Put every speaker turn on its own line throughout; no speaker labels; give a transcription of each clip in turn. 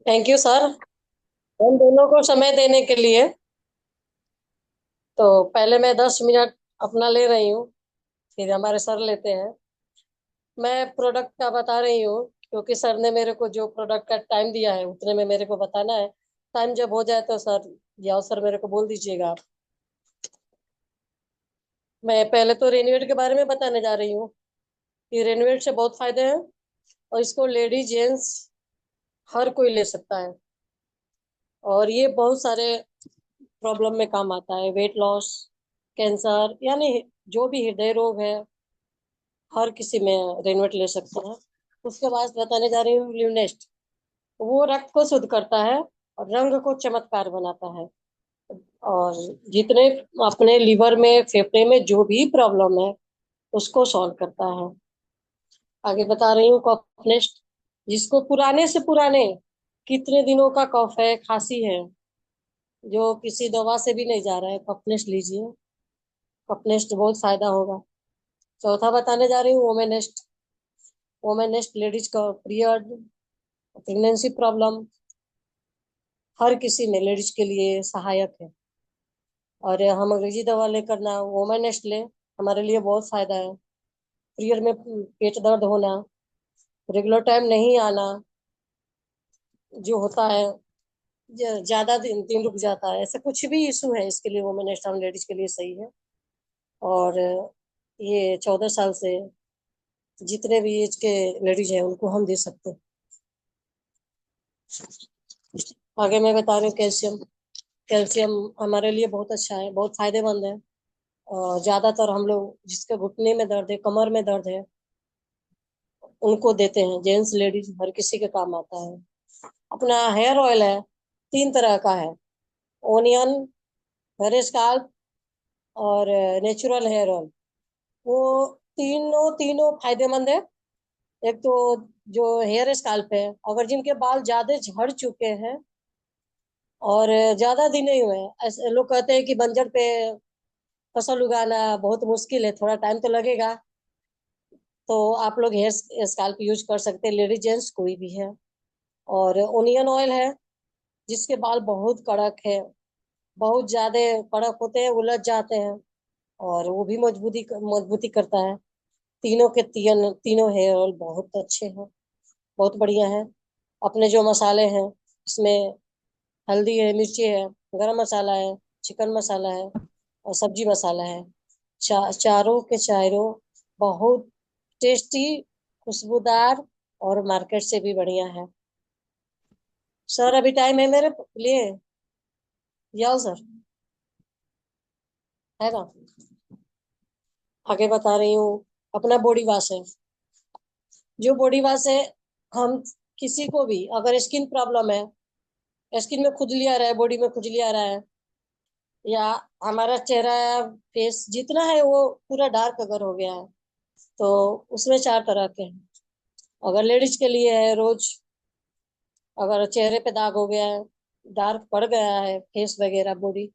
Thank you sir. हम दोनों को समय देने के लिए। तो पहले मैं 10 मिनट अपना ले रही हूँ, फिर हमारे सर लेते हैं। मैं प्रोडक्ट का बता रही हूँ क्योंकि सर ने मेरे को जो प्रोडक्ट का टाइम दिया है उतने में मेरे को बताना है। टाइम जब हो जाए तो सर या सर मेरे को बोल दीजिएगा आप। मैं पहले तो रेनवेट के बारे में बताने जा रही हूँ कि रेनवेट से बहुत फायदे हैं और इसको लेडीज जेंट्स हर कोई ले सकता है। और ये बहुत सारे प्रॉब्लम में काम आता है, वेट लॉस, कैंसर, यानी जो भी हृदय रोग है हर किसी में रेनवेट ले सकते हैं। उसके बाद बताने जा रही हूँ ल्यूनेस्ट। वो रक्त को शुद्ध करता है और रंग को चमत्कार बनाता है। और जितने अपने लीवर में फेफड़े में जो भी प्रॉब्लम है उसको सॉल्व करता है। आगे बता रही हूँ कफनेस्ट, जिसको पुराने से पुराने कितने दिनों का कफ है, खांसी है, जो किसी दवा से भी नहीं जा रहा है, कफनेस्ट लीजिए। कफनेस्ट बहुत फायदा होगा। चौथा बताने जा रही हूँ वोमेनेस्ट। वोमेनेस्ट लेडीज का पीरियड, प्रेगनेंसी प्रॉब्लम, हर किसी में लेडीज के लिए सहायक है। और हम अंग्रेजी दवा लेकर ना वोमेनेस्ट ले, हमारे लिए बहुत फायदा है। पीरियड में पेट दर्द होना, रेगुलर टाइम नहीं आना जो होता है, ज्यादा दिन दिन रुक जाता है, ऐसा कुछ भी इशू है इसके लिए वोमेनेस्ट हम लेडीज के लिए सही है। और ये 14 साल से जितने भी एज के लेडीज हैं उनको हम दे सकते हैं। आगे मैं बता रही हूँ कैल्शियम। कैल्शियम हमारे लिए बहुत अच्छा है, बहुत फायदेमंद है। और ज्यादातर हम लोग जिसके घुटने में दर्द है, कमर में दर्द है, उनको देते हैं। जेंट्स लेडीज हर किसी के काम आता है। अपना हेयर ऑयल है, 3 तरह का है। ओनियन, हेयर स्काल्प और नेचुरल हेयर ऑयल। वो तीनों तीनों फायदेमंद है। एक तो जो हेयर स्काल्प है, अगर जिनके बाल ज्यादा झड़ चुके हैं और ज्यादा दिन नहीं हुए हैं, ऐसे लोग कहते हैं कि बंजर पे फसल उगाना बहुत मुश्किल है, थोड़ा टाइम तो लगेगा, तो आप लोग हेयर स्काल्प यूज कर सकते हैं, लेडीज जेंट्स कोई भी है। और ओनियन ऑयल है, जिसके बाल बहुत कड़क है, बहुत ज्यादा कड़क होते हैं, उलझ जाते हैं, और वो भी मजबूती मजबूती करता है। तीनों के तीनों हेयर ऑयल बहुत अच्छे हैं, बहुत बढ़िया है। अपने जो मसाले हैं इसमें हल्दी है, मिर्ची है, गरम मसाला है, चिकन मसाला है और सब्जी मसाला है। चारों के चारों बहुत टेस्टी, खुशबूदार और मार्केट से भी बढ़िया है। सर अभी टाइम है मेरे लिए, जाओ सर, है ना। आगे बता रही हूँ अपना बॉडी वॉश है। जो बॉडी वॉश है, हम किसी को भी अगर स्किन प्रॉब्लम है, स्किन में खुजली आ रहा है, बॉडी में खुजली आ रहा है, या हमारा चेहरा फेस जितना है वो पूरा डार्क अगर हो गया है, तो उसमें 4 तरह के हैं। अगर लेडीज के लिए है रोज, अगर चेहरे पे दाग हो गया है, डार्क पड़ गया है फेस वगैरह बॉडी,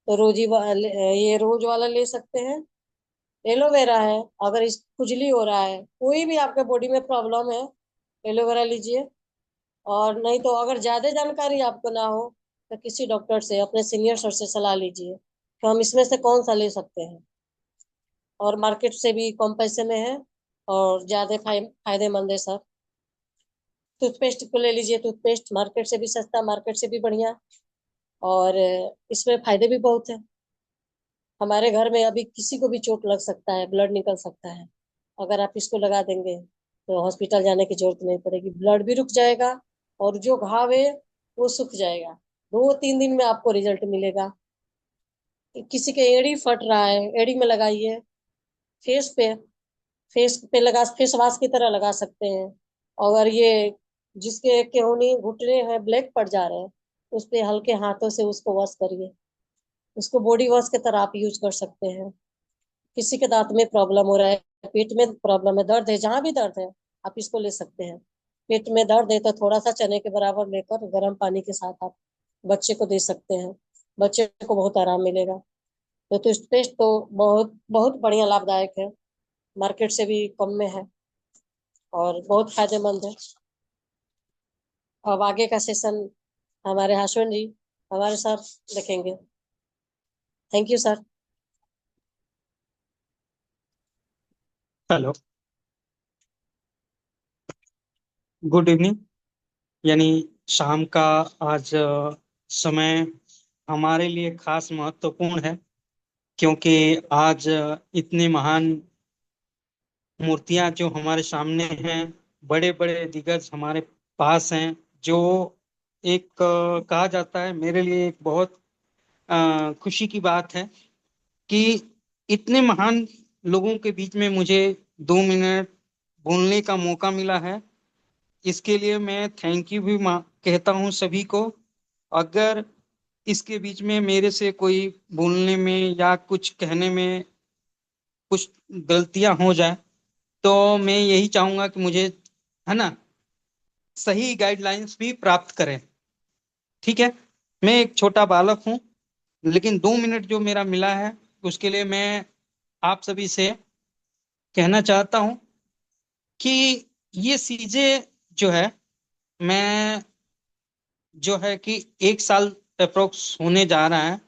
तो ये रोज वाला ले सकते हैं। एलोवेरा है, अगर इस खुजली हो रहा है, कोई भी आपके बॉडी में प्रॉब्लम है, एलोवेरा लीजिए। और नहीं तो अगर ज्यादा जानकारी आपको ना हो तो किसी डॉक्टर से, अपने सीनियर सर से सलाह लीजिए कि हम इसमें से कौन सा ले सकते हैं। और मार्केट से भी कम पैसे में है और ज्यादा फायदेमंद है सर। टूथपेस्ट को ले लीजिए, टूथपेस्ट मार्केट से भी सस्ता, मार्केट से भी बढ़िया। और इसमें फायदे भी बहुत है। हमारे घर में अभी किसी को भी चोट लग सकता है, ब्लड निकल सकता है, अगर आप इसको लगा देंगे तो हॉस्पिटल जाने की जरूरत नहीं पड़ेगी, ब्लड भी रुक जाएगा और जो घाव है वो सूख जाएगा। 2-3 दिन में आपको रिजल्ट मिलेगा। किसी के एड़ी फट रहा है, एड़ी में लगाइए। फेस पे, फेस वॉश की तरह लगा सकते हैं। अगर ये जिसके केहूनी घुटने हैं ब्लैक पड़ जा रहे हैं, उस पे हल्के हाथों से उसको वॉश करिए। उसको बॉडी वॉश की तरह आप यूज कर सकते हैं। किसी के दांत में प्रॉब्लम हो रहा है, पेट में प्रॉब्लम है, दर्द है, जहां भी दर्द है आप इसको ले सकते हैं। पेट में दर्द है तो थोड़ा सा चने के बराबर लेकर गर्म पानी के साथ आप बच्चे को दे सकते हैं, बच्चे को बहुत आराम मिलेगा। तो टूथपेस्ट तो बहुत बहुत बढ़िया लाभदायक है, मार्केट से भी कम में है और बहुत फायदेमंद है। अब आगे का सेशन हमारे हसबैंड जी हमारे साथ देखेंगे। Thank you sir.
Hello, good evening. यानी शाम का आज समय हमारे लिए खास महत्वपूर्ण है, क्योंकि आज इतने महान मूर्तियां जो हमारे सामने हैं, बड़े बड़े दिग्गज हमारे पास हैं, जो एक कहा जाता है, मेरे लिए एक बहुत खुशी की बात है कि इतने महान लोगों के बीच में मुझे 2 मिनट बोलने का मौका मिला है। इसके लिए मैं थैंक यू भी कहता हूँ सभी को। अगर इसके बीच में मेरे से कोई बोलने में या कुछ कहने में कुछ गलतियां हो जाए, तो मैं यही चाहूंगा कि मुझे, है ना, सही गाइडलाइंस भी प्राप्त करें। ठीक है। मैं एक छोटा बालक हूँ, लेकिन 2 मिनट जो मेरा मिला है, उसके लिए मैं आप सभी से कहना चाहता हूँ कि ये चीजें जो है, मैं जो है कि 1 साल अप्रोक्स होने जा रहा है।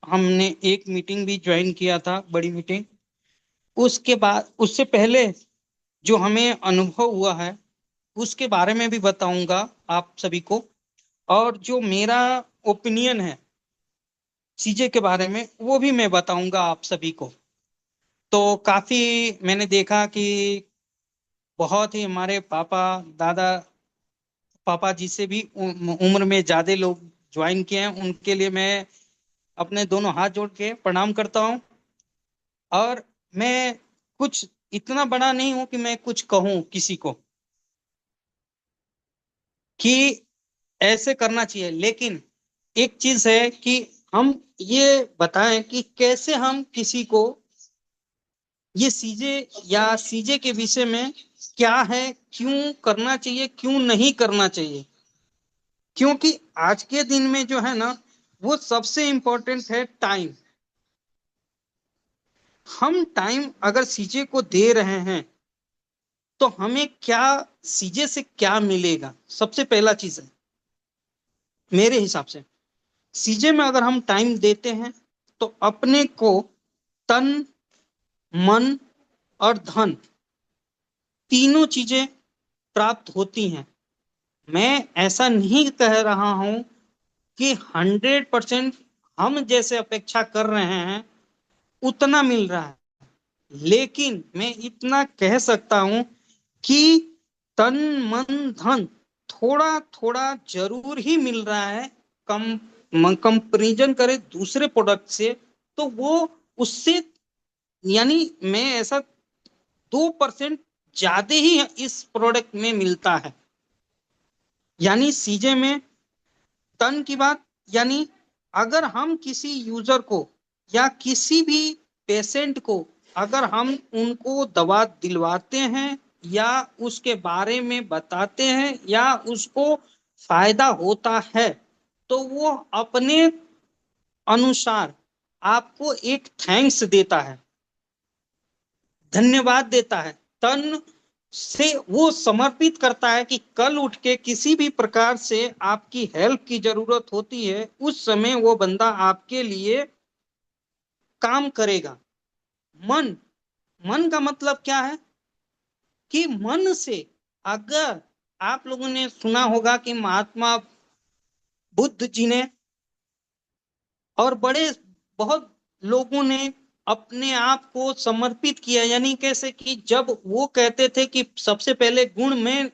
हमने एक मीटिंग भी ज्वाइन किया था, बड़ी मीटिंग। उसके बाद, उससे पहले जो हमें अनुभव हुआ है, उसके बारे में भी बताऊंगा आप सभी को। और जो मेरा ओपिनियन है चीजें के बारे में, वो भी मैं बताऊंगा आप सभी को। तो काफी मैंने देखा कि बहुत ही हमारे पापा दादा, पापा जी से भी उम्र में ज्यादा लोग ज्वाइन किए हैं। उनके लिए मैं अपने दोनों हाथ जोड़ के प्रणाम करता हूँ। और मैं कुछ इतना बड़ा नहीं हूं कि मैं कुछ कहूं किसी को कि ऐसे करना चाहिए, लेकिन एक चीज है कि हम ये बताएं कि कैसे हम किसी को ये चीजें या चीजें के विषय में क्या है, क्यों करना चाहिए, क्यों नहीं करना चाहिए। क्योंकि आज के दिन में जो है ना, वो सबसे इंपॉर्टेंट है टाइम। हम टाइम अगर चीजें को दे रहे हैं, तो हमें क्या, चीजें से क्या मिलेगा, सबसे पहला चीज है मेरे हिसाब से। चीजें में अगर हम टाइम देते हैं, तो अपने को तन, मन और धन, तीनों चीजें प्राप्त होती हैं। मैं ऐसा नहीं कह रहा हूं कि 100% हम जैसे अपेक्षा कर रहे हैं उतना मिल रहा है, लेकिन मैं इतना कह सकता हूं कि तन मन धन थोड़ा थोड़ा जरूर ही मिल रहा है। कम कंपेरिजन करें दूसरे प्रोडक्ट से, तो वो उससे, यानी मैं ऐसा 2% ज्यादा ही इस प्रोडक्ट में मिलता है। यानी सीजे में तन की बात, यानी अगर हम किसी यूजर को या किसी भी पेशेंट को, अगर हम उनको दवा दिलवाते हैं या उसके बारे में बताते हैं या उसको फायदा होता है, तो वो अपने अनुसार आपको एक थैंक्स देता है, धन्यवाद देता है। तन से वो समर्पित करता है कि कल उठ के किसी भी प्रकार से आपकी हेल्प की जरूरत होती है, उस समय वो बंदा आपके लिए काम करेगा। मन, मन का मतलब क्या है कि मन से, अगर आप लोगों ने सुना होगा कि महात्मा बुद्ध जी ने और बड़े बहुत लोगों ने अपने आप को समर्पित किया, यानी कैसे कि जब वो कहते थे कि सबसे पहले गुण में,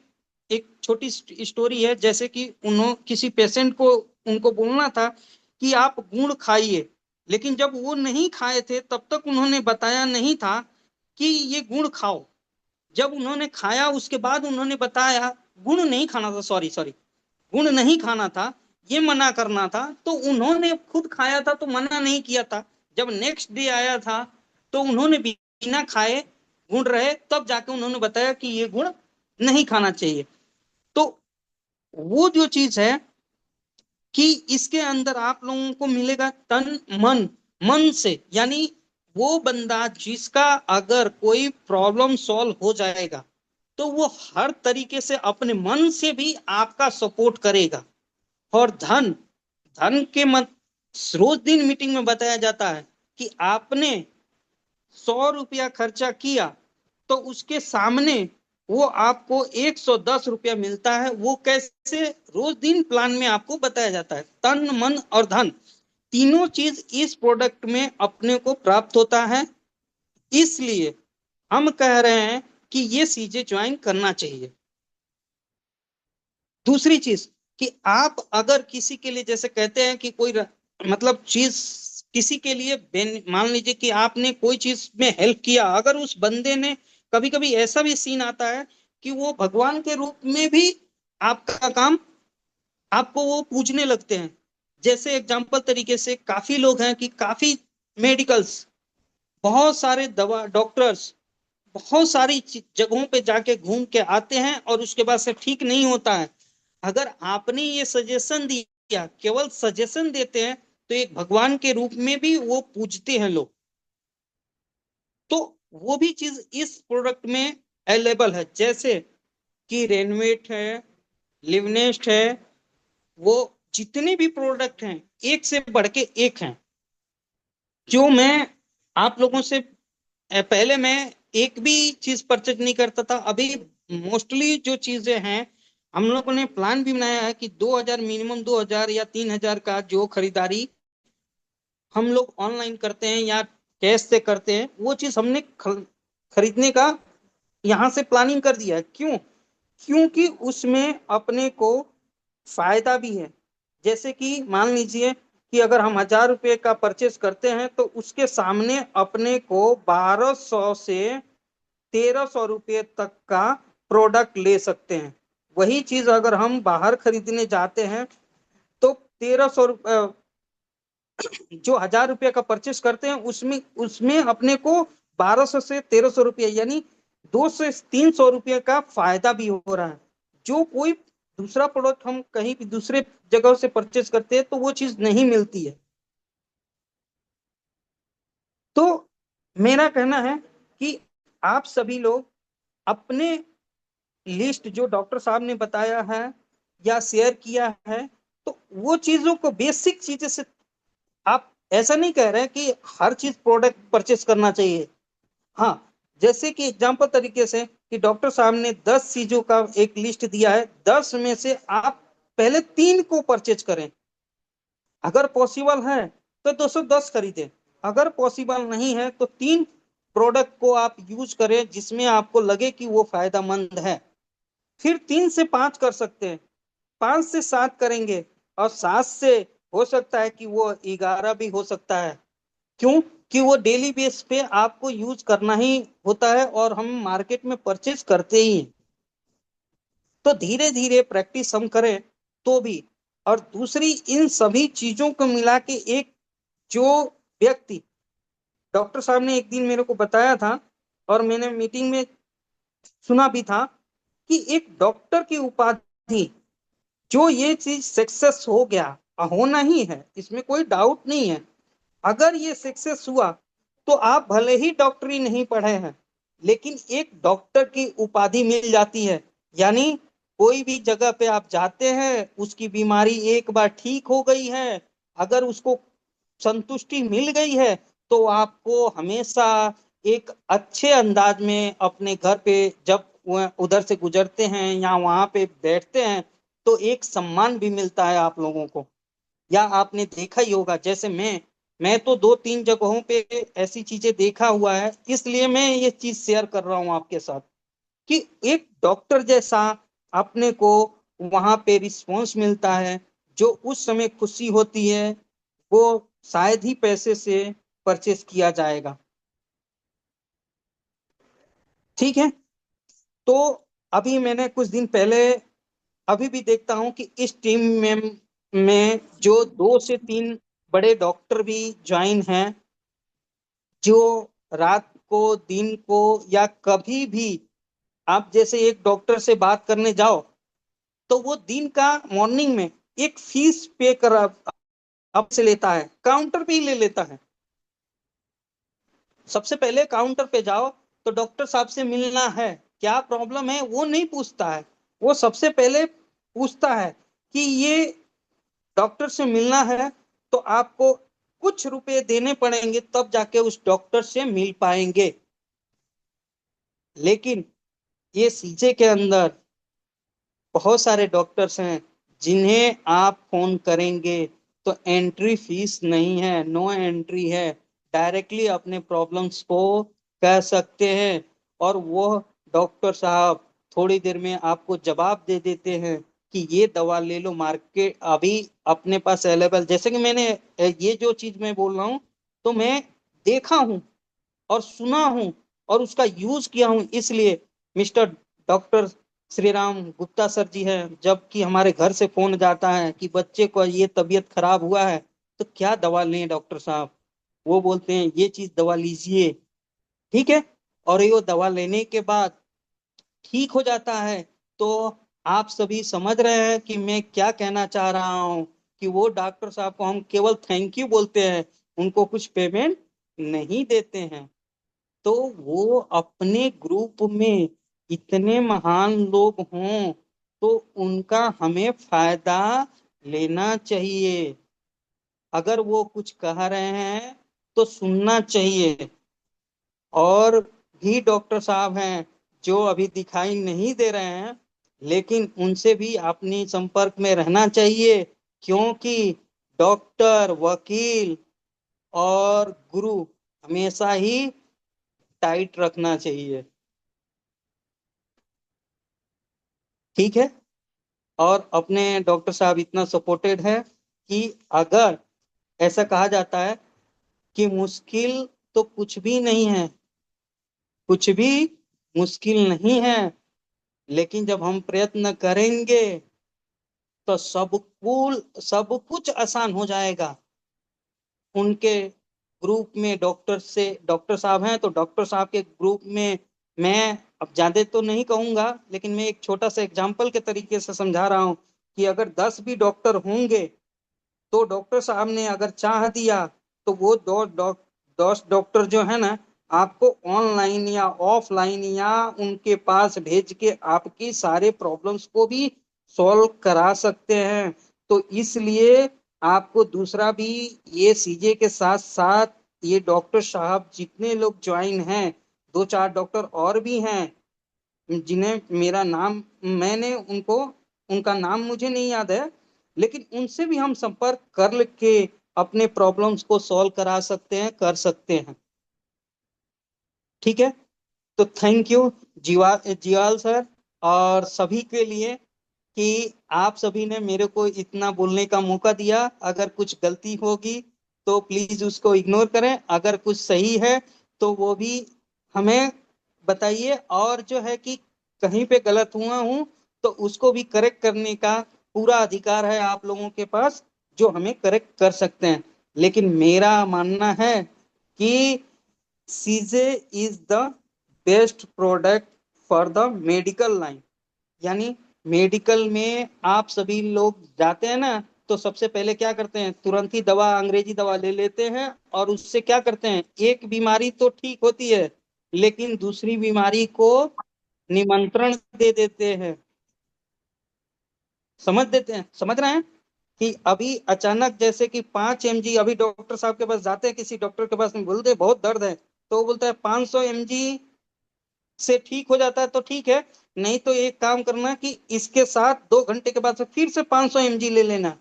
एक छोटी स्टोरी है, जैसे कि उन्होंने किसी पेशेंट को, उनको बोलना था कि आप गुण खाइए, लेकिन जब वो नहीं खाए थे तब तक उन्होंने बताया नहीं था कि ये गुण खाओ। जब उन्होंने खाया उसके बाद उन्होंने बताया, गुण नहीं खाना था, सॉरी सॉरी, गुण नहीं खाना था, ये मना करना था, तो उन्होंने खुद खाया था तो मना नहीं किया था। जब नेक्स्ट डे आया था तो उन्होंने बिना खाए गुण रहे, तब जाके उन्होंने बताया कि ये गुण नहीं खाना चाहिए। तो वो जो चीज है कि इसके अंदर आप लोगों को मिलेगा तन मन, मन से, यानी वो बंदा जिसका अगर कोई प्रॉब्लम सॉल्व हो जाएगा, तो वो हर तरीके से अपने मन से भी आपका सपोर्ट करेगा। और धन, धन के मत, रोज दिन मीटिंग में बताया जाता है कि आपने 100 रुपया खर्चा किया तो उसके सामने वो आपको 110 रुपया मिलता है। वो कैसे? रोज दिन प्लान में आपको बताया जाता है। तन मन और धन तीनों चीज इस प्रोडक्ट में अपने को प्राप्त होता है। इसलिए हम कह रहे हैं कि ये चीजें ज्वाइन करना चाहिए। दूसरी चीज कि आप अगर किसी के लिए, जैसे कहते हैं कि कोई मतलब चीज किसी के लिए मान लीजिए कि आपने कोई चीज में हेल्प किया, अगर उस बंदे ने, कभी कभी ऐसा भी सीन आता है कि वो भगवान के रूप में भी आपका काम, आपको वो पूजने लगते हैं। जैसे एग्जाम्पल तरीके से काफी लोग हैं कि काफी मेडिकल्स, बहुत सारे दवा डॉक्टर्स बहुत सारी जगहों पे जाके घूम के आते हैं और उसके बाद से ठीक नहीं होता है। अगर आपने ये सजेशन दिया, केवल सजेशन देते हैं, तो एक भगवान के रूप में भी वो पूजते हैं लोग। तो वो भी चीज इस प्रोडक्ट में अवेलेबल है। जैसे कि रेनवेट है, लिवनेस्ट है, वो जितने भी प्रोडक्ट हैं एक से बढ़ के एक हैं। जो मैं आप लोगों से पहले मैं एक भी चीज परचेज नहीं करता था। अभी मोस्टली जो चीजें हैं, हम लोगों ने प्लान भी बनाया है कि 2000, मिनिमम 2000 या 3000 का जो खरीदारी हम लोग ऑनलाइन करते हैं या कैश से करते हैं, वो चीज हमने खरीदने का यहाँ से प्लानिंग कर दिया है। क्यों? क्योंकि उसमें अपने को फायदा भी है। जैसे कि मान लीजिए कि अगर हम 1000 रुपये का परचेस करते हैं तो उसके सामने अपने को 1200 से 1300 रुपये तक का प्रोडक्ट ले सकते हैं। वही चीज अगर हम बाहर खरीदने जाते हैं तो 1300, जो 1000 रुपये का परचेस करते हैं उसमें उसमें अपने को 1200 से 1300 रुपये, यानी 200 से 300 रुपये का फायदा भी हो रहा है। जो कोई दूसरा प्रोडक्ट हम कहीं भी दूसरे जगह से परचेस करते हैं तो वो चीज नहीं मिलती है। तो मेरा कहना है कि आप सभी लोग अपने लिस्ट जो डॉक्टर साहब ने बताया है या शेयर किया है, तो वो चीजों को, बेसिक चीजें से, आप ऐसा नहीं कह रहे कि हर चीज प्रोडक्ट परचेस करना चाहिए। हाँ, जैसे कि एग्जांपल तरीके से कि डॉक्टर साहब ने 10 चीजों का एक लिस्ट दिया है, 10 में से आप पहले 3 को परचेज करें। अगर पॉसिबल है तो 210 खरीदें। अगर पॉसिबल नहीं है तो 3 प्रोडक्ट को आप यूज करें जिसमें आपको लगे कि वो फायदेमंद है। फिर 3 से 5 कर सकते हैं, 5 से 7 करेंगे, और 7 से हो सकता है कि वो 11 भी हो सकता है। क्यों? कि वो डेली बेस पे आपको यूज करना ही होता है और हम मार्केट में परचेज करते ही हैं। तो धीरे धीरे प्रैक्टिस हम करें तो भी। और दूसरी, इन सभी चीजों को मिला के एक, जो व्यक्ति, डॉक्टर साहब ने एक दिन मेरे को बताया था और मैंने मीटिंग में सुना भी था कि एक डॉक्टर की उपाधि, जो ये चीज सक्सेस हो गया, होना ही है, इसमें कोई डाउट नहीं है। अगर ये सक्सेस हुआ तो आप भले ही डॉक्टरी नहीं पढ़े हैं, लेकिन एक डॉक्टर की उपाधि मिल जाती है। यानी कोई भी जगह पे आप जाते हैं, उसकी बीमारी एक बार ठीक हो गई है, अगर उसको संतुष्टि मिल गई है, तो आपको हमेशा एक अच्छे अंदाज में अपने घर पे, जब उधर से गुजरते हैं या वहां पे बैठते हैं, तो एक सम्मान भी मिलता है आप लोगों को। या आपने देखा ही होगा, जैसे मैं तो 2-3 जगहों पे ऐसी चीजें देखा हुआ है, इसलिए मैं ये चीज शेयर कर रहा हूँ आपके साथ कि एक डॉक्टर जैसा अपने को वहां पे रिस्पॉन्स मिलता है। जो उस समय खुशी होती है, वो शायद ही पैसे से परचेस किया जाएगा। ठीक है। तो अभी मैंने कुछ दिन पहले, अभी भी देखता हूँ कि इस टीम में जो 2 से 3 बड़े डॉक्टर भी ज्वाइन हैं, जो रात को, दिन को, या कभी भी आप जैसे एक डॉक्टर से बात करने जाओ तो वो दिन का मॉर्निंग में एक फीस पे कर अब से लेता है, काउंटर पे ही ले लेता है। सबसे पहले काउंटर पे जाओ तो डॉक्टर साहब से मिलना है, क्या प्रॉब्लम है वो नहीं पूछता है। वो सबसे पहले पूछता है कि ये डॉक्टर से मिलना है तो आपको कुछ रुपए देने पड़ेंगे, तब जाके उस डॉक्टर से मिल पाएंगे। लेकिन ये सीजे के अंदर बहुत सारे डॉक्टर्स हैं जिन्हें आप फोन करेंगे तो एंट्री फीस नहीं है, नो एंट्री है, डायरेक्टली अपने प्रॉब्लम्स को कह सकते हैं। और वो डॉक्टर साहब थोड़ी देर में आपको जवाब दे देते हैं कि ये दवा ले लो, मार्केट अभी अपने पास अवेलेबल। जैसे कि मैंने ये जो चीज मैं बोल रहा हूँ तो मैं देखा हूँ और सुना हूं और उसका यूज किया हूं, इसलिए mister doctor Shri Ram Gupta sir ji हैं, जबकि हमारे घर से फोन जाता है कि बच्चे को ये तबीयत खराब हुआ है तो क्या दवा लें डॉक्टर साहब, वो बोलते हैं ये चीज दवा लीजिए, ठीक है। और ये दवा लेने के बाद ठीक हो जाता है। तो आप सभी समझ रहे हैं कि मैं क्या कहना चाह रहा हूं, कि वो डॉक्टर साहब को हम केवल थैंक यू बोलते हैं, उनको कुछ पेमेंट नहीं देते हैं। तो वो अपने ग्रुप में इतने महान लोग हों तो उनका हमें फायदा लेना चाहिए। अगर वो कुछ कह रहे हैं तो सुनना चाहिए। और भी डॉक्टर साहब हैं जो अभी दिखाई नहीं दे रहे हैं, लेकिन उनसे भी अपनी संपर्क में रहना चाहिए, क्योंकि डॉक्टर, वकील और गुरु हमेशा ही टाइट रखना चाहिए, ठीक है। और अपने डॉक्टर साहब इतना सपोर्टेड है कि अगर ऐसा कहा जाता है कि मुश्किल तो कुछ भी नहीं है, कुछ भी मुश्किल नहीं है, लेकिन जब हम प्रयत्न करेंगे तो सब कुछ आसान हो जाएगा। उनके ग्रुप में डॉक्टर साहब हैं, तो डॉक्टर साहब के ग्रुप में मैं अब ज्यादा तो नहीं कहूंगा, लेकिन मैं एक छोटा सा एग्जाम्पल के तरीके से समझा रहा हूँ कि अगर 10 भी डॉक्टर होंगे तो डॉक्टर साहब ने अगर चाह दिया तो वो 10 डॉक्टर जो है ना, आपको ऑनलाइन या ऑफलाइन या उनके पास भेज के आपकी सारे प्रॉब्लम्स को भी सॉल्व करा सकते हैं। तो इसलिए आपको दूसरा भी, ये सीजे के साथ साथ ये डॉक्टर साहब जितने लोग ज्वाइन हैं, दो चार डॉक्टर और भी हैं जिन्हें मेरा नाम, मैंने उनको, उनका नाम मुझे नहीं याद है, लेकिन उनसे भी हम संपर्क कर के अपने प्रॉब्लम्स को सॉल्व करा सकते हैं, कर सकते हैं, ठीक है। तो थैंक यू जीवाल सर और सभी के लिए कि आप सभी ने मेरे को इतना बोलने का मौका दिया। अगर कुछ गलती होगी तो प्लीज उसको इग्नोर करें, अगर कुछ सही है तो वो भी हमें बताइए। और जो है कि कहीं पे गलत हुआ हूं तो उसको भी करेक्ट करने का पूरा अधिकार है आप लोगों के पास, जो हमें करेक्ट कर सकते हैं। लेकिन मेरा मानना है कि CJ is the best product for the medical line. यानी मेडिकल में आप सभी लोग जाते हैं ना, तो सबसे पहले क्या करते हैं, तुरंत ही दवा, अंग्रेजी दवा ले लेते हैं और उससे क्या करते हैं, एक बीमारी तो ठीक होती है लेकिन दूसरी बीमारी को निमंत्रण दे देते हैं, समझ देते हैं, समझ रहे हैं कि अभी अचानक जैसे कि 5 mg, अभी डॉक्टर साहब के पास जाते हैं, किसी डॉक्टर के पास में बोलते हैं बहुत दर्द है, तो वो बोलता है 500 mg से ठीक हो जाता है तो ठीक है, नहीं तो एक काम करना कि इसके साथ 2 घंटे के बाद से फिर से 500 mg ले लेना।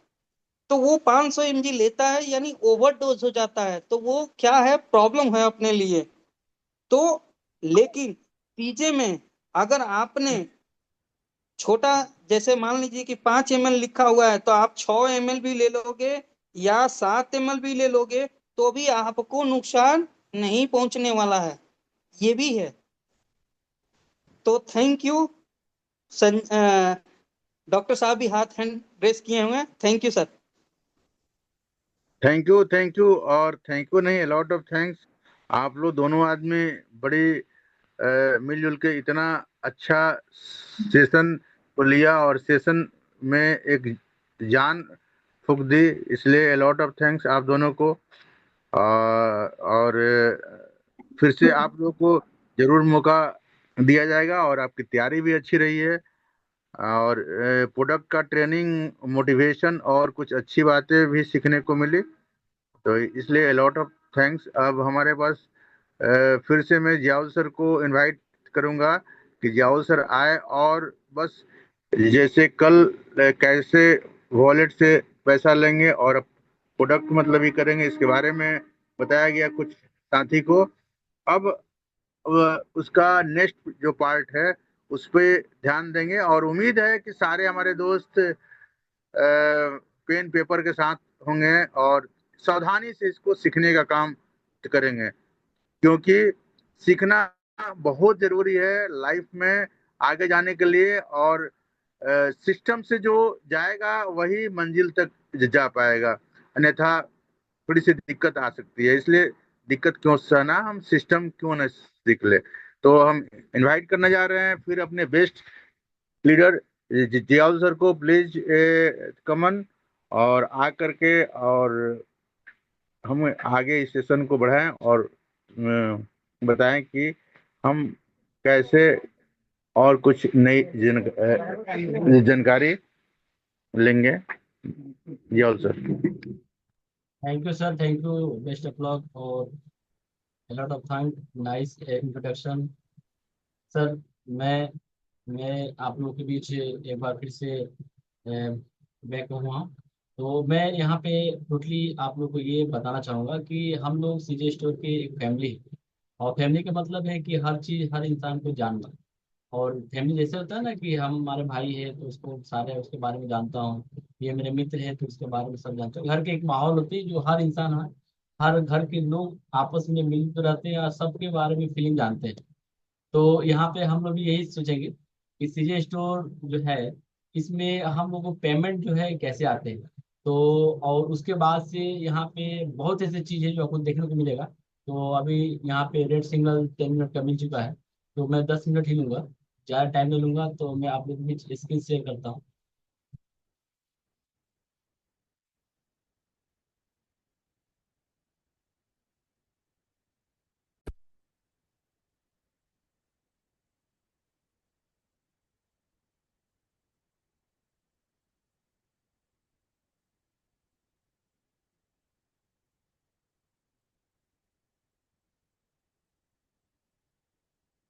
तो वो 500 mg लेता है यानी ओवरडोज हो जाता है, तो वो क्या है, प्रॉब्लम है अपने लिए। तो लेकिन पीजे में अगर आपने छोटा, जैसे मान लीजिए कि 5 ml लिखा हुआ है तो आप 6 ml भी ले लोगे या 7 ml भी ले लोगे तो भी आपको नुकसान नहीं पहुंचने वाला है, ये भी है। तो थैंक यू। डॉक्टर साहब भी हाथ हैंड रेस किए हुए हैं, thank you sir.
Thank you और थैंक यू नहीं, अलॉट ऑफ थैंक्स। आप लोग दोनों आदमी बड़ी मिलजुल के इतना अच्छा सेशन को लिया और सेशन में एक जान फूंक दी, इसलिए अलॉट ऑफ थैंक्स आप दोनों को। और फिर से आप लोग को जरूर मौका दिया जाएगा और आपकी तैयारी भी अच्छी रही है, और प्रोडक्ट का ट्रेनिंग, मोटिवेशन और कुछ अच्छी बातें भी सीखने को मिली। तो इसलिए लॉट ऑफ थैंक्स। अब हमारे पास फिर से मैं जियाउल सर को इनवाइट करूंगा कि जियाउल सर आए और बस जैसे कल कैसे वॉलेट से पैसा लेंगे और प्रोडक्ट मतलब ही करेंगे, इसके बारे में बताया गया कुछ साथी को। अब उसका नेक्स्ट जो पार्ट है उस पे ध्यान देंगे, और उम्मीद है कि सारे हमारे दोस्त पेन पेपर के साथ होंगे और सावधानी से इसको सीखने का काम करेंगे, क्योंकि सीखना बहुत जरूरी है लाइफ में आगे जाने के लिए। और सिस्टम से जो जाएगा वही मंजिल तक जा पाएगा, अन्यथा थोड़ी सी दिक्कत आ सकती है। इसलिए दिक्कत क्यों सहना, हम सिस्टम क्यों न सीख ले। तो हम इनवाइट करने जा रहे हैं फिर अपने बेस्ट लीडर जियाउल सर को, प्लीज कमन, और आ करके और हम आगे इस सेशन को बढ़ाएं और बताएं कि हम कैसे और कुछ नई जानकारी लेंगे। Ziaul sir.
Thank you sir, thank you, best of luck और lot of thank, nice introduction sir. मैं मैं आप लोगों के बीच एक बार फिर से बैक हुआ हूँ। तो मैं यहाँ पे टोटली आप लोग को ये बताना चाहूँगा कि हम लोग सीजे स्टोर की एक फैमिली है। और फैमिली का मतलब है कि हर चीज़ हर इंसान को जानना। और फैमिली जैसे होता है ना कि हम हमारे भाई है तो उसको सारे उसके बारे में जानता हूँ, ये मेरे मित्र है तो उसके बारे में सब जानता हूँ। घर के एक माहौल होती है जो हर इंसान है, हर घर के लोग आपस में मिलकर रहते हैं और सबके बारे में फीलिंग जानते हैं। तो यहाँ पे हम लोग भी यही सोचेंगे कि सीजे स्टोर जो है इसमें हम लोग को पेमेंट जो है कैसे आते हैं। तो और उसके बाद से यहाँ पे बहुत ऐसी चीज़ है जो आपको देखने को मिलेगा। तो अभी यहाँ पे रेड सिग्नल 10 मिनट का मिल चुका है, तो मैं 10 मिनट ही लूंगा, ज़्यादा टाइम नहीं लूंगा। तो मैं आप लोग के बीच स्क्रीन शेयर करता हूँ।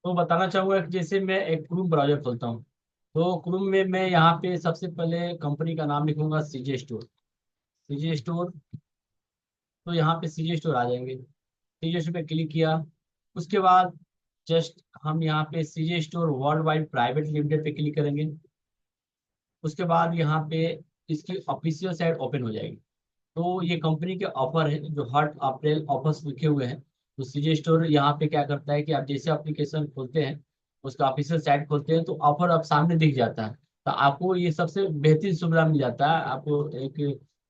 तो बताना चाहूंगा कि जैसे मैं एक क्रूम ब्राउजर खोलता हूँ, तो क्रूम में मैं यहाँ पे सबसे पहले कंपनी का नाम लिखूंगा सीजे स्टोर। सीजे स्टोर, तो यहाँ पे सीजे स्टोर आ जाएंगे। सीजे स्टोर पे क्लिक किया, उसके बाद जस्ट हम यहाँ पे CJ store world wide private limited पे क्लिक करेंगे। उसके बाद यहाँ पे इसकी ऑफिशियल साइट ओपन हो जाएगी। तो ये कंपनी के ऑफर है जो हर अप्रैल ऑफर्स लिखे हुए हैं। तो सीजे स्टोर यहाँ पे क्या करता है कि आप जैसे एप्लीकेशन खोलते हैं, उसका ऑफिशियल साइट खोलते हैं, तो ऑफर आप सामने दिख जाता है। तो आपको ये सबसे बेहतरीन सुविधा मिल जाता है। आपको एक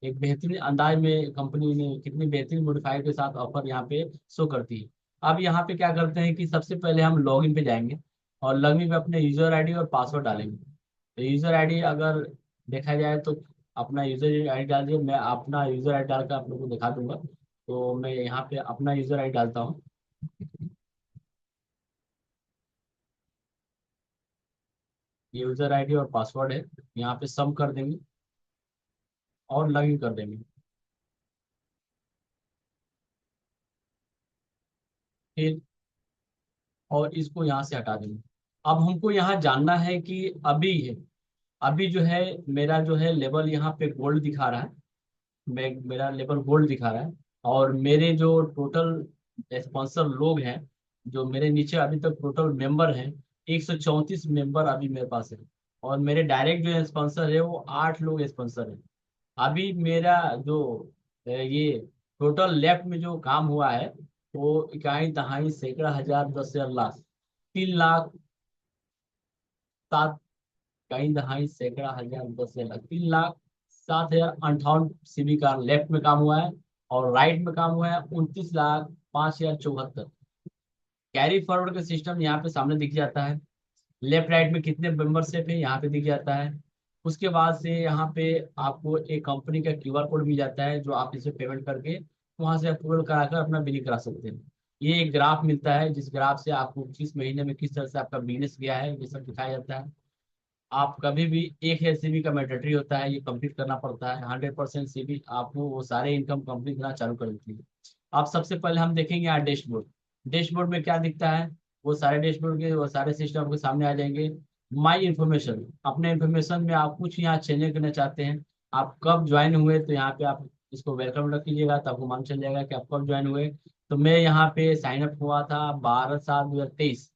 एक बेहतरीन अंदाज में कंपनी ने कितनी बेहतरीन मॉडिफाई के साथ ऑफर यहाँ पे शो करती है। अब यहाँ पे क्या करते हैं कि सबसे पहले हम लॉगिन पे जाएंगे और लॉगिन पे अपने यूजर आईडी और पासवर्ड डालेंगे। तो यूजर आईडी अगर देखा जाए तो अपना यूजर आईडी डाल दिए, मैं अपना यूजर आईडी डाल कर आप लोगों को दिखा दूंगा। तो मैं यहाँ पे अपना यूजर आईडी डालता हूँ। ये यूजर आईडी और पासवर्ड है, यहाँ पे सम कर देंगे और लॉगिन कर देंगे। फिर और इसको यहाँ से हटा देंगे। अब हमको यहाँ जानना है कि अभी जो है मेरा जो है लेवल यहाँ पे गोल्ड दिखा रहा है। मेरा लेवल गोल्ड दिखा रहा है। और मेरे जो टोटल स्पॉन्सर लोग हैं, जो मेरे नीचे अभी तक टोटल मेंबर हैं, 134 मेंबर अभी मेरे पास है। और मेरे डायरेक्ट जो स्पॉन्सर है वो 8 लोग स्पॉन्सर हैं। अभी मेरा जो ये टोटल लेफ्ट में जो काम हुआ है वो इकाई दहाई सैकड़ा हजार दस हजार लाख 3 लाख 7, इकाई दहाई सैकड़ा हजार दस हजार लाख 3,07,058 सीबी का लेफ्ट में काम हुआ है। और राइट में काम हुआ है 29,05,074। कैरी फॉरवर्ड का सिस्टम यहाँ पे सामने दिख जाता है। लेफ्ट राइट में कितने मेंबरशिप है यहाँ पे दिख जाता है। उसके बाद से यहाँ पे आपको एक कंपनी का क्यूआर कोड मिल जाता है, जो आप इसे पेमेंट करके वहां से अप्रूवल कराकर अपना बिलिंग करा सकते हैं। ये एक ग्राफ मिलता है, जिस ग्राफ से आपको किस महीने में किस तरह से आपका बिजनेस गया है ये सब दिखाया जाता है। आप कभी भी एक है सीबी का मैंडेटरी होता है, ये कंप्लीट करना पड़ता है। 100% सीबी आपको वो सारे इनकम कंप्लीट करना चालू कर देती है। अब सबसे पहले हम देखेंगे यहाँ डैशबोर्ड। डैशबोर्ड में क्या दिखता है, वो सारे डैशबोर्ड के वो सारे सिस्टम आपके सामने आ जाएंगे। माई इन्फॉर्मेशन, अपने इन्फॉर्मेशन में आप कुछ यहाँ चेंज करना चाहते हैं, आप कब ज्वाइन हुए तो यहाँ पे आप इसको वेलकम रख कीजिएगा, तो आपको मालूम चल जाएगा कि आप कब ज्वाइन हुए। तो मैं यहाँ पे साइन अप हुआ था 12/7/2023।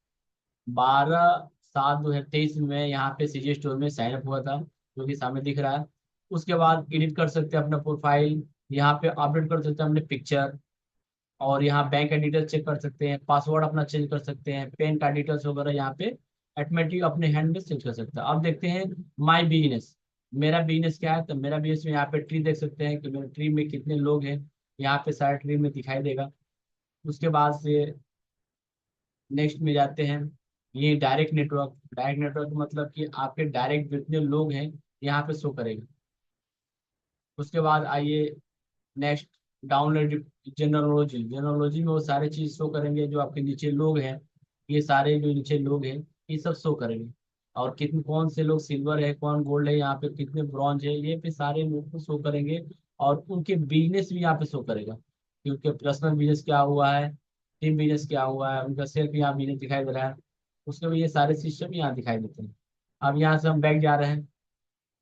12/7/2023 में यहाँ पे सीजी स्टोर में साइन अप हुआ था, जो कि सामने दिख रहा है। उसके बाद एडिट कर सकते हैं अपना प्रोफाइल, यहाँ पे अपडेट कर सकते हैं अपने पिक्चर, और यहाँ बैंक का डिटेल्स चेक कर सकते हैं, पासवर्ड अपना चेंज कर सकते हैं, पैन कार्ड डिटेल्स वगैरह यहाँ पे ऑटोमेटिक अपने हैंड में चेंज कर सकते हैं। अब देखते हैं माई बिजनेस, मेरा बिजनेस क्या है। तो मेरा बिजनेस में यहाँ पे ट्री देख सकते हैं कि मेरे ट्री में कितने लोग हैं, यहाँ पे सारे ट्री में दिखाई देगा। उसके बाद से नेक्स्ट में जाते हैं, ये डायरेक्ट नेटवर्क। डायरेक्ट नेटवर्क मतलब कि आपके डायरेक्ट जितने लोग हैं यहाँ पे शो करेगा। उसके बाद आइए नेक्स्ट, डाउनलोड जनरलोजी। जनरलोजी में वो सारे चीज शो करेंगे, जो आपके नीचे लोग हैं, ये सारे जो नीचे लोग हैं ये सब शो करेंगे। और कितने कौन से लोग सिल्वर है, कौन गोल्ड है, यहाँ पे कितने ब्रॉन्ज है, ये पे सारे लोग को शो करेंगे। और उनके बिजनेस भी यहाँ पे शो करेगा, क्योंकि पर्सनल बिजनेस क्या हुआ है, टीम बिजनेस क्या हुआ है, उनका सेल्फ यहाँ बिजनेस दिखाई दे रहा है। उसके बाद ये सारे सिस्टम यहाँ दिखाई देते हैं। अब यहाँ से हम बैक जा रहे हैं।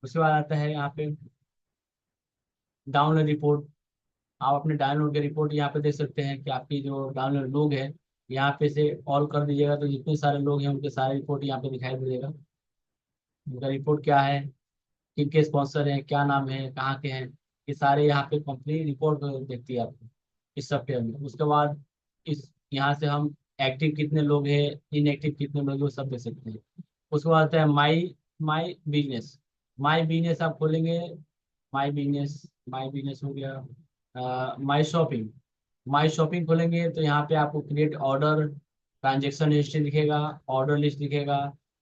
उसके बाद आता है यहाँ पे डाउनलोड रिपोर्ट। आप अपने डाउनलोड के रिपोर्ट यहाँ पे देख सकते हैं कि आपकी जो डाउनलोड लोग हैं, यहाँ पे से ऑल कर दीजिएगा तो जितने सारे लोग हैं उनके सारे रिपोर्ट यहाँ पे दिखाई दे देगा। उनका रिपोर्ट क्या है, किनके स्पॉन्सर हैं, क्या नाम है, कहाँ के हैं, ये सारे यहाँ पे कंपनी रिपोर्ट देखती है आपको इस सॉफ्टवेयर में। उसके बाद इस यहाँ से हम एक्टिव कितने लोग हैं, इनएक्टिव कितने लोग हैं, वो सब देख सकते हैं। उसके बाद आता है माई माई बिजनेस। माई बिजनेस आप खोलेंगे, माई बिजनेस हो गया। माई शॉपिंग, माई शॉपिंग खोलेंगे तो यहाँ पे आपको क्रिएट ऑर्डर, ट्रांजेक्शन हिस्ट्री दिखेगा, ऑर्डर लिस्ट दिखेगा,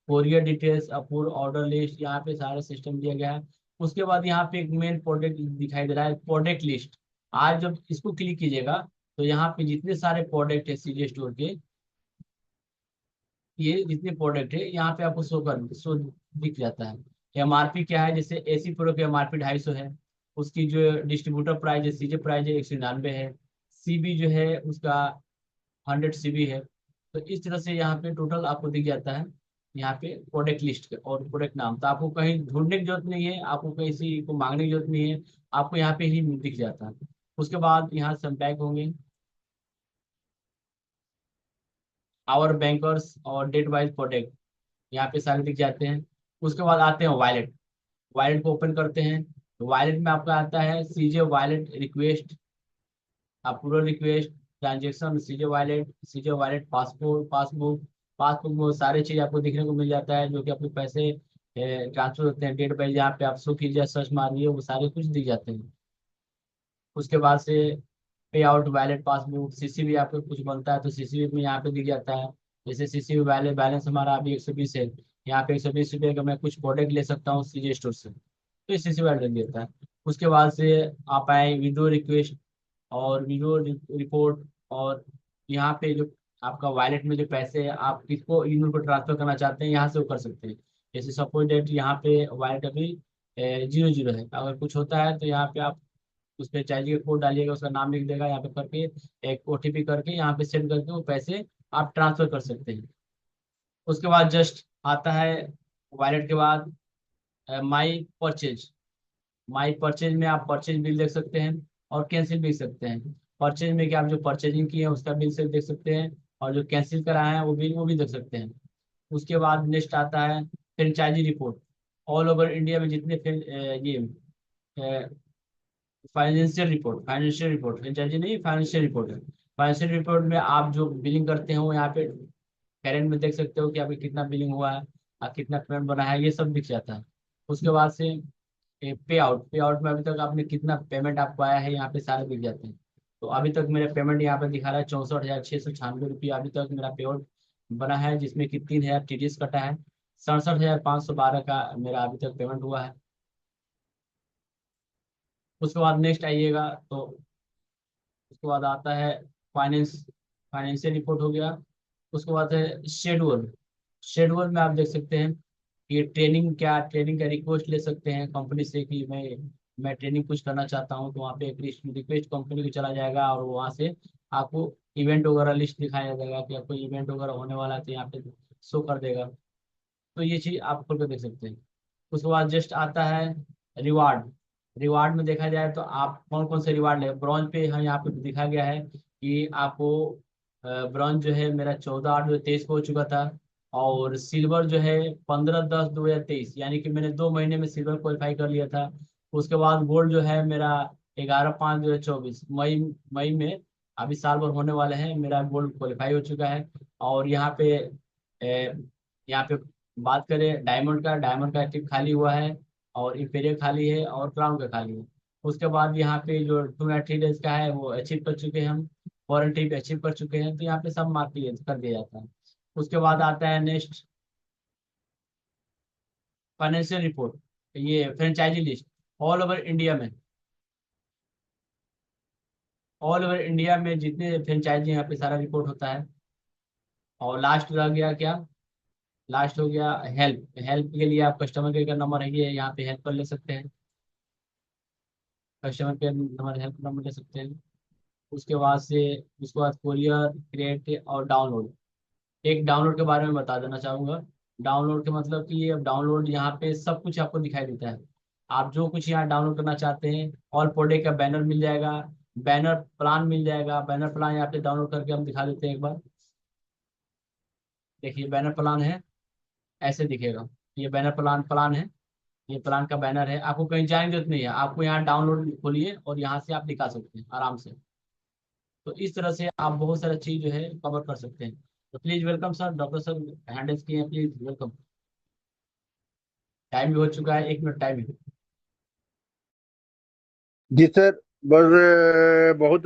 कोरियर डिटेल्स, अपूर ऑर्डर लिस्ट, यहाँ पे सारा सिस्टम दिया गया है। उसके बाद यहाँ पे एक मेन प्रोडक्ट दिखाई दे रहा है, प्रोडक्ट लिस्ट। आज जब इसको क्लिक कीजिएगा तो यहाँ पे जितने सारे प्रोडक्ट है सीजे स्टोर के, ये जितने प्रोडक्ट है यहाँ पे आपको शो दिख जाता है। एमआरपी क्या है, जैसे एसी प्रो की एमआरपी 250 है, उसकी जो डिस्ट्रीब्यूटर प्राइस है, सीजे प्राइस है 199 है, सीबी जो है उसका 100 सीबी है। तो इस तरह से यहाँ पे टोटल आपको दिख जाता है, यहाँ पे प्रोडक्ट लिस्ट और प्रोडक्ट नाम। तो आपको कहीं ढूंढने की जरूरत नहीं है, आपको किसी को मांगने की जरूरत नहीं है, आपको यहाँ पे ही दिख जाता है। उसके बाद यहाँ से हम बैक होंगे, आवर बैंकर्स और डेट वाइज प्रोडक्ट यहाँ पे सारे दिख जाते हैं। उसके बाद आते हैं वॉलेट। वॉलेट को ओपन करते हैं, तो वॉलेट में आपका आता है CJ wallet request, approval request, transaction, CJ wallet, passport, passbook. Passbook में वो सारी चीज आपको देखने को मिल जाता है, जो कि आपके पैसे ट्रांसफर होते हैं, डेट बाई जहाँ पे आप शो कीजिए, सर्च मारिए, वो सारे कुछ दिख जाते हैं। उसके बाद से पे आउट वैलेट पासबुक, सीसीबी आपको कुछ बनता है तो सीसीबी में यहाँ पे दिख जाता है। जैसे सीसीबी वैलेट बैलेंस हमारा अभी 120 है, यहाँ पे 120 रुपये का मैं कुछ प्रोडक्ट ले सकता हूँ सीजे स्टोर से, तो इस सीसीबी वैलेट देता है। उसके बाद से आप आए विदो रिक्वेस्ट और विदो रिपोर्ट, और यहाँ पे जो आपका वॉलेट में जो पैसे हैं, आप किसको ईमेल को ट्रांसफर करना चाहते हैं यहाँ से वो कर सकते हैं। जैसे सपोज डेट यहाँ पे वॉलेट अभी 00 है, अगर कुछ होता है तो यहाँ पे आप उस पर चाहिए कोड डालिएगा, उसका नाम लिख देगा, यहाँ पे करके एक ओटीपी करके यहाँ पे सेंड करके वो पैसे आप ट्रांसफर कर सकते हैं। उसके बाद जस्ट आता है वॉलेट के बाद माई परचेज। माई परचेज में आप परचेज बिल देख सकते हैं और कैंसिल भी देख सकते हैं। परचेज में कि आप जो परचेजिंग की है उसका बिल से देख सकते हैं, और जो कैंसिल कराया है वो भी देख सकते हैं। उसके बाद नेक्स्ट आता है franchisee report. All over India में जितने ये फाइनेंशियल रिपोर्ट फ्रेंचाइजी नहीं, फाइनेंशियल रिपोर्ट है। फाइनेंशियल रिपोर्ट में आप जो बिलिंग करते हैं वो यहाँ पे करंट में देख सकते हो कि आपका कितना बिलिंग हुआ है और कितना पेमेंट बना है, ये सब दिख जाता है। उसके बाद से पे आउट में अभी तक आपने कितना पेमेंट आपको आया है यहाँ पे सारे दिख जाते हैं। तो अभी तक मेरा पेमेंट यहाँ पे दिखा रहा है 64,696 रुपया अभी तक मेरा पे आउट बना है, जिसमें कि 3,000 टीडीएस कटा है। 67,512 का मेरा अभी तक पेमेंट हुआ है। उसके बाद नेक्स्ट आइएगा तो उसके बाद आता है फाइनेंस। फाइनेंशियल रिपोर्ट हो गया। उसके बाद है शेड्यूल। शेड्यूल में आप देख सकते हैं कि ट्रेनिंग का रिक्वेस्ट ले सकते हैं कंपनी से कि मैं ट्रेनिंग कुछ करना चाहता हूँ, तो वहाँ पे एक रिक्वेस्ट कंपनी को चला जाएगा और वहाँ से आपको इवेंट वगैरह लिस्ट दिखाया जाएगा कि आपको इवेंट वगैरह होने वाला है, तो यहाँ पे शो कर देगा। तो ये चीज़ आप खोल कर देख सकते हैं। उसके बाद जस्ट आता है रिवार्ड। रिवार्ड में देखा जाए तो आप कौन कौन से रिवार्ड ले, ब्रॉन्ज पे यहाँ पे दिखा गया है कि आपको ब्रॉन्ज जो है मेरा 14/8/23 को हो चुका था, और सिल्वर जो है 15/10/2023, यानी कि मैंने 2 महीने में सिल्वर क्वालिफाई कर लिया था। उसके बाद गोल्ड जो है मेरा 11/5/2024, मई मई में, अभी साल भर होने वाले हैं, मेरा गोल्ड क्वालिफाई हो चुका है। और यहाँ पे बात करें डायमंड का, डायमंड का एक्टिव खाली हुआ है, और इंपीरियल खाली है, और क्राउन का खाली है। उसके बाद यहाँ पे जो 2 या 3 डेज का है वो अचीव कर चुके हैं हम, वारंटी पे अचीव कर चुके हैं, तो यहाँ पे सब मार्क कर दिया जाता है। उसके बाद आता है नेक्स्ट फाइनेंशियल रिपोर्ट, ये franchisee list all over India में। ऑल ओवर इंडिया में जितने फ्रेंचाइजी यहाँ पे सारा रिपोर्ट होता है। और लास्ट रह गया क्या, लास्ट हो गया हेल्प। हेल्प के लिए आप कस्टमर केयर का नंबर है, ये यहाँ पे हेल्प कर ले सकते हैं, customer care number, help number ले सकते हैं। उसके बाद से उसके बाद कोरियर, क्रिएट और डाउनलोड। एक डाउनलोड के बारे में बता देना चाहूँगा। डाउनलोड के मतलब कि ये डाउनलोड यहाँ पे सब कुछ आपको दिखाई देता है। आप जो कुछ यहाँ डाउनलोड करना चाहते हैं, ऑल प्रोडक्ट का बैनर मिल जाएगा, बैनर प्लान मिल जाएगा। बैनर प्लान यहाँ पे डाउनलोड करके हम दिखा देते हैं एक बार। देखिए बैनर प्लान है, ऐसे दिखेगा। ये बैनर प्लान है, ये प्लान का बैनर है। आपको कहीं जाने की जरूरत नहीं है, आपको यहाँ डाउनलोड खोलिए और यहाँ से आप दिखा सकते हैं आराम से। तो इस तरह से आप बहुत सारा चीज जो है कवर कर सकते हैं। तो please welcome sir, doctor sir handles किए हैं, प्लीज वेलकम। टाइम भी हो चुका है, 1 मिनट टाइम है।
जी सर, बस बहुत